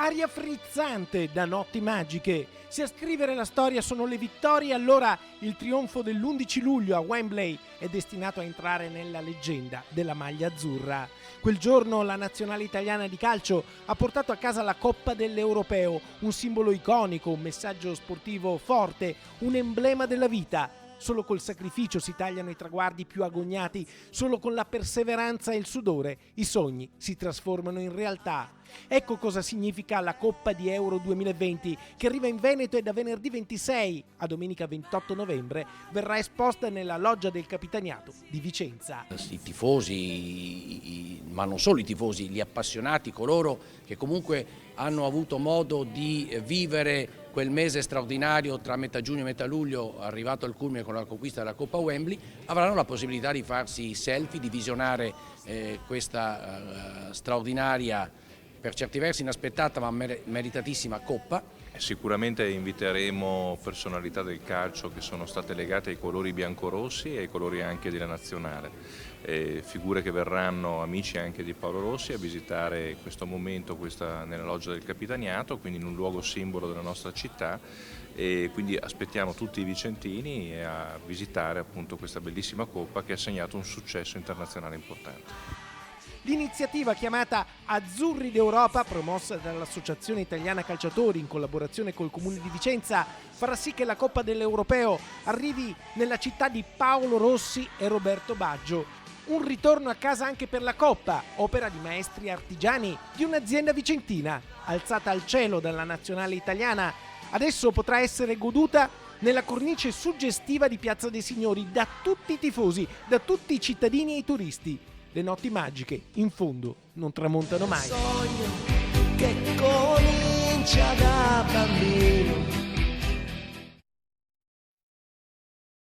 Aria frizzante da notti magiche. Se a scrivere la storia sono le vittorie, allora il trionfo dell'11 luglio a Wembley è destinato a entrare nella leggenda della maglia azzurra. Quel giorno la nazionale italiana di calcio ha portato a casa la Coppa dell'Europeo, un simbolo iconico, un messaggio sportivo forte, un emblema della vita. Solo col sacrificio si tagliano i traguardi più agognati, solo con la perseveranza e il sudore i sogni si trasformano in realtà. Ecco cosa significa la Coppa di Euro 2020, che arriva in Veneto e da venerdì 26 a domenica 28 novembre verrà esposta nella loggia del Capitaniato di Vicenza. I tifosi, ma non solo i tifosi, gli appassionati, coloro che comunque hanno avuto modo di vivere quel mese straordinario tra metà giugno e metà luglio, arrivato al culmine con la conquista della Coppa Wembley, avranno la possibilità di farsi selfie, di visionare questa straordinaria, per certi versi inaspettata ma meritatissima Coppa. Sicuramente inviteremo personalità del calcio che sono state legate ai colori biancorossi e ai colori anche della nazionale. Figure che verranno, amici anche di Paolo Rossi, a visitare questo momento nella loggia del Capitaniato, quindi in un luogo simbolo della nostra città, e quindi aspettiamo tutti i vicentini a visitare appunto questa bellissima Coppa che ha segnato un successo internazionale importante. L'iniziativa chiamata Azzurri d'Europa, promossa dall'Associazione Italiana Calciatori in collaborazione col Comune di Vicenza, farà sì che la Coppa dell'Europeo arrivi nella città di Paolo Rossi e Roberto Baggio. Un ritorno a casa anche per la Coppa, opera di maestri artigiani di un'azienda vicentina, alzata al cielo dalla nazionale italiana. Adesso potrà essere goduta nella cornice suggestiva di Piazza dei Signori da tutti i tifosi, da tutti i cittadini e i turisti. Le notti magiche, in fondo, non tramontano mai. Sogno che comincia da